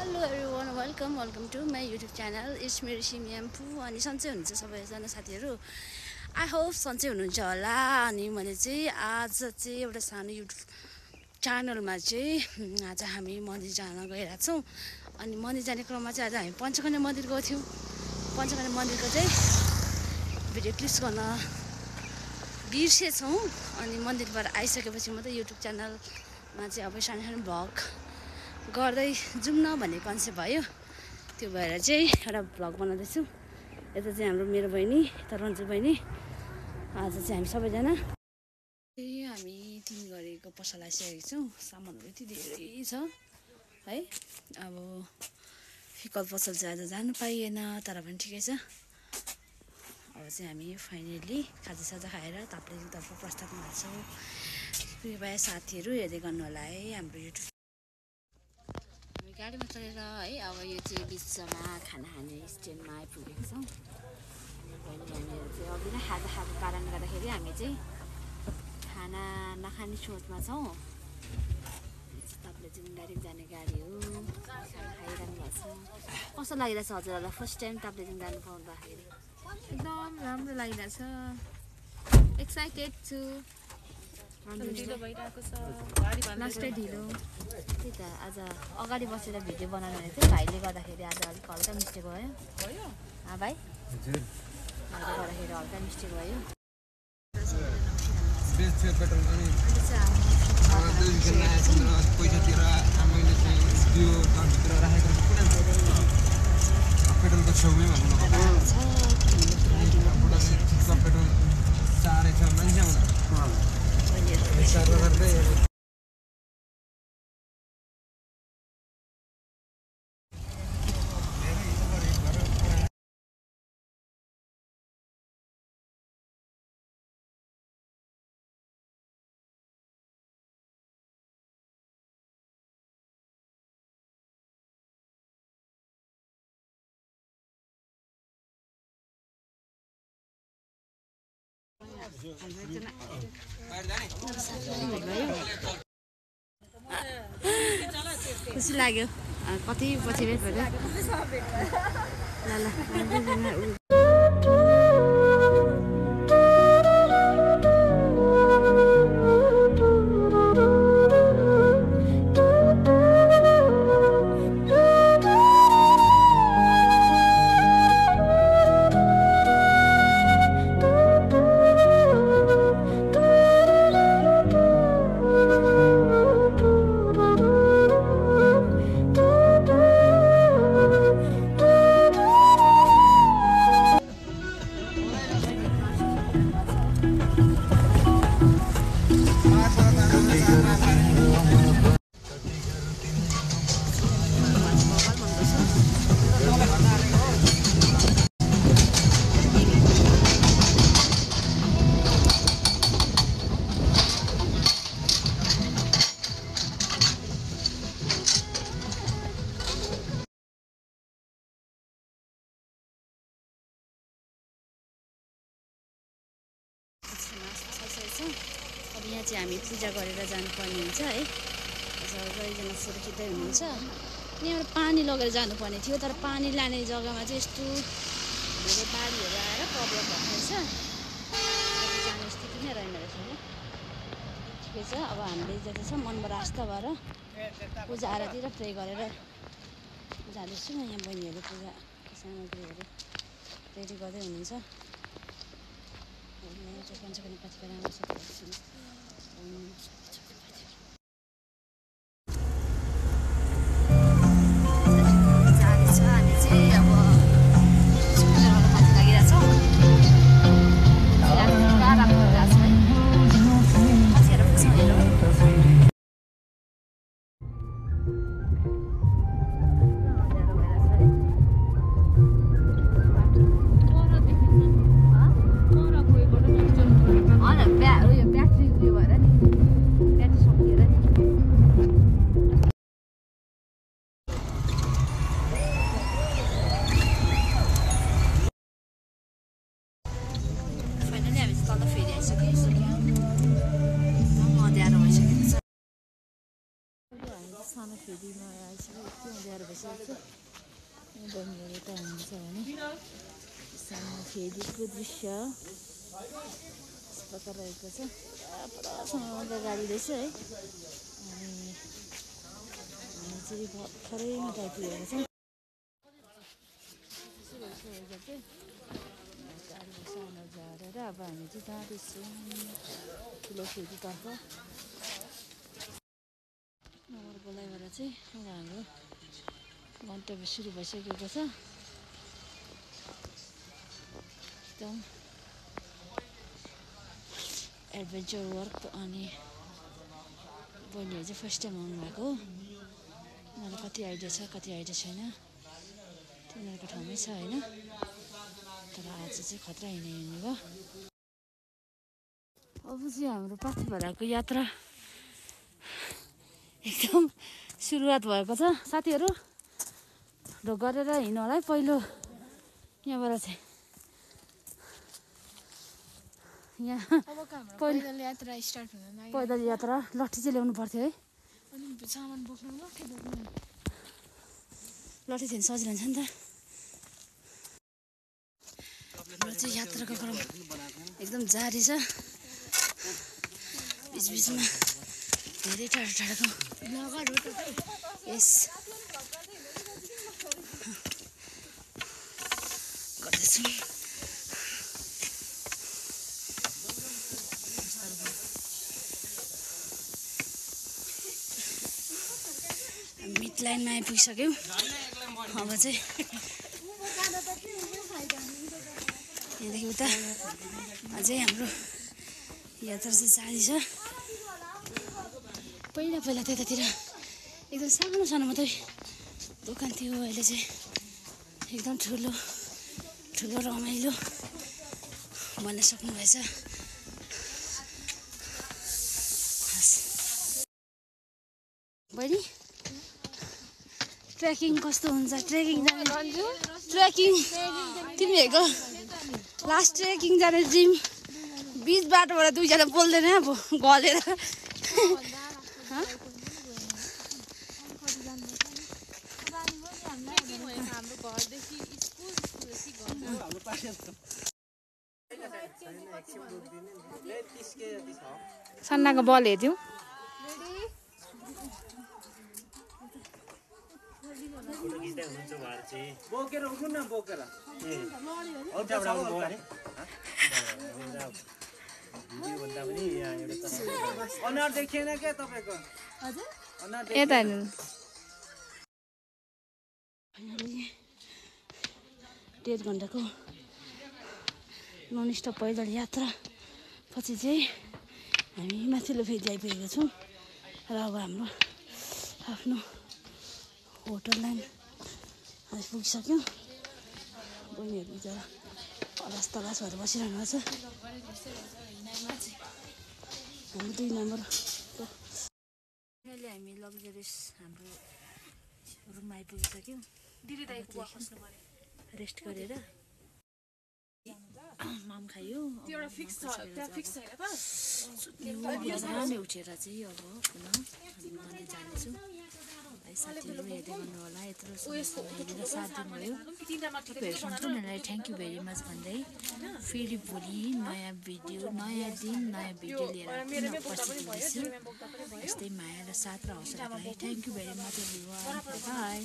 Hello everyone welcome to my YouTube channel it's मेरो सिमिएम्फू अनि सन्चै हुनुहुन्छ सबैजना साथीहरू। आई होप सन्चै हुनुहुन्छ होला। अनि मैले चाहिँ आज चाहिँ एउटा सानो युट्युब च्यानलमा चाहिँ आज हामी मन्दिर जान गइरहेको छौँ। अनि मन्दिर जाने क्रममा चाहिँ आज हामी पञ्चकन्या मन्दिर गएको थियौँ। पञ्चकन्या मन्दिरको चाहिँ भिडियो क्लिप्स गर्न बिर्सेछौँ। अनि मन्दिरबाट आइसकेपछि मात्रै युट्युब च्यानलमा चाहिँ अब सानो सानो भ्लग गर्दै जाउँ न भन्ने कन्सेप्ट भयो। त्यो भएर चाहिँ एउटा भ्लग बनाउँदैछु। यता चाहिँ हाम्रो मेरो बहिनी, यता रन्जु बहिनी। आज चाहिँ हामी सबैजना हामी 3 गरेको पसल आइसकेको छौँ। सामानहरू यति धेरै छ है। अब फिकल पसल चाहिँ आज जानु पाइएन, तर पनि ठिकै छ। अब चाहिँ हामी फाइनली खाजासाजा खाएर ताप्लेजुङतर्फ प्रस्थान गर्छौँ। कृपया साथीहरू हेर्दै गर्नु होला है हाम्रो युट्युब। गाडीमा चढेर है अब यो चाहिँ बिचमा खाना खाने स्ट्यान्डमा आइपुगेको छौँ। अनि हामीहरू चाहिँ अघि नै खाजा खाएको कारणले गर्दाखेरि हामी चाहिँ खाना नखाने सोचमा छौँ। ताप्लेजुङ डाइरेक्ट जाने गाडी हो। खाना खाइरहनु भएको छ। कस्तो लागिरहेछ हजुरहरूलाई फर्स्ट टाइम ताप्लेजुङ जानु पाउँदाखेरि? एकदम राम्रो लागिरहेछ। एक्साइटेड छु। ढिलो भइरहेको छ, लास्टै ढिलो। त्यही त आज अगाडि बसेर भिडियो बनाउनु भनेको थियो। भाइले गर्दाखेरि आज अलिक हल्का मिस्टेक भयो। भाइ भाइले गर्दाखेरि हल्का मिस्टेक भयो। पेट्रोलको छेउमै भन्नु पेट्रोल चारै छ मान्छे खुसी लाग्यो। कति पछि भेट भयो। ल अब यहाँ चाहिँ हामी पूजा गरेर जानुपर्ने हुन्छ है। सबैजना फोटो खिच्दै हुनुहुन्छ। यहाँबाट पानी लगेर जानुपर्ने थियो, तर पानी लाने जग्गामा चाहिँ यस्तो धेरै बाढीहरू आएर प्रब्लम भएको रहेछ। जाने स्थिति नै रहेन रहेछ। ठिकै छ। अब हामीले जति छ मनबाट आस्था भएर पूजा आरती र प्रे गरेर जाँदैछौँ। यहाँ बहिनीहरूले पूजा सामग्रीहरू रेडी गर्दै हुनुहुन्छ। पञ्चकन्या कतिको राम्रो छ सानो फेदीमा आइसक्यो यति अँध्यारो भइसकेको छ बहिनीहरू त हुन्छ भने सानो फेदीको दृश्य यस्तो प्रकार रहेको छ पुरासँग गाडी रहेछ है अनि हामी चाहिँ भर्खरै मिठाई पुगेको छौँ गाडी सानो झारेर अब हामी चाहिँ जाँदैछौँ ठुलो फेदीतर्फ नगर बोलाइबाट चाहिँ अब हाम्रो गन्तव्य सुरु भइसकेको छ एकदम एडभेन्चर वर्क अनि बहिनीहरू चाहिँ फर्स्ट टाइम आउनुभएको हो उनीहरूलाई कति आइडिया छ कति आइडिया छैन तिनीहरूको ठाउँमै छ होइन तर आज चाहिँ खतरा हिँड्यो हिँड्नुभयो अब चाहिँ हाम्रो पाथिभराको यात्रा एकदम सुरुवात भएको छ साथीहरू ढोक गरेर हिँड्नु होला है पहिलो यहाँबाट चाहिँ यहाँ पैदल यात्रा स्टार्ट हुन लाग्यो पैदल यात्रा लट्ठी चाहिँ ल्याउनु पर्थ्यो है अनि सामान बोक्नु लट्ठी बोक्नु लट्ठी चाहिँ सजिलो हुन्छ नि त हाम्रो चाहिँ यात्राको क्रम एकदम जारी छ बिचबिचमा धेरै टाढो टाढोको यस गर्दैछौँ मिड लाइनमा आइपुगिसक्यौँ अब चाहिँ यहाँदेखि उता अझै हाम्रो यात्रा चाहिँ जारी छ पहिला पहिला त्यतातिर एकदम सानो सानो मात्रै दोकान थियो अहिले चाहिँ एकदम ठुलो ठुलो रमाइलो भन्न सक्नुभएछ बहिनी ट्रेकिङ कस्तो हुन्छ ट्रेकिङ तिमीहरूको लास्ट ट्रेकिङ जाने ड्रिम बिच बाटोबाट दुईजना बोल्दैन अब गलेर सन्नाको बल हेर्थ्यौँ बोकेर उठ्नु न बोकेर अनुहार देखिएन क्या तपाईँको यता हेर्नु डेढ घन्टाको ननस्टप पैदल यात्रा पछि चाहिँ हामी माथिल्लो फेरि आइपुगेको छौँ र अब हाम्रो आफ्नो होटल लाइन आइपुगिसक्यौँ बहिनीहरू बिचरा अलास तलास भएर बसिरहनु भएको छ हाम्रो 2 नम्बरको अहिले हामी लग्जरियस हाम्रो रुममा आइपुगिसक्यौँ रेस्ट गरेर माम खायो बिहानै उठेर चाहिँ अब पुनः हामी मन्दिर जानेछौँ है साथीहरू हेर्दै गर्नु होला यत्रो हेरेर साथ दिनुभयो तपाईँहरू सम्पूर्णलाई थ्याङ्क यू भेरी मच भन्दै फेरि भोलि नयाँ भिडियो नयाँ दिन नयाँ भिडियो लिएर पुनः उपस्थित हुनेछु यस्तै माया र साथ र हौसला thank you very much everyone by